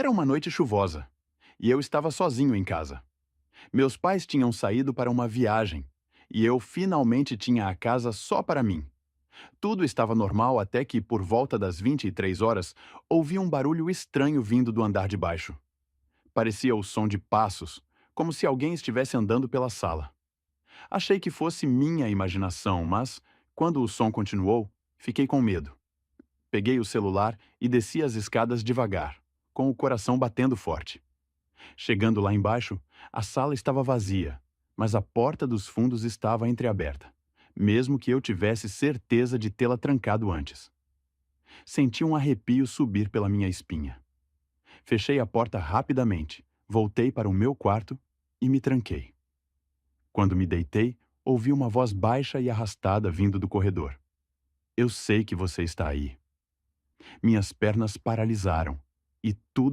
Era uma noite chuvosa, e eu estava sozinho em casa. Meus pais tinham saído para uma viagem, e eu finalmente tinha a casa só para mim. Tudo estava normal até que, por volta das 23 horas, ouvi um barulho estranho vindo do andar de baixo. Parecia o som de passos, como se alguém estivesse andando pela sala. Achei que fosse minha imaginação, mas, quando o som continuou, fiquei com medo. Peguei o celular e desci as escadas devagar, com o coração batendo forte. Chegando lá embaixo, a sala estava vazia, mas a porta dos fundos estava entreaberta, mesmo que eu tivesse certeza de tê-la trancado antes. Senti um arrepio subir pela minha espinha. Fechei a porta rapidamente, voltei para o meu quarto e me tranquei. Quando me deitei, ouvi uma voz baixa e arrastada vindo do corredor. Eu sei que você está aí. Minhas pernas paralisaram e tudo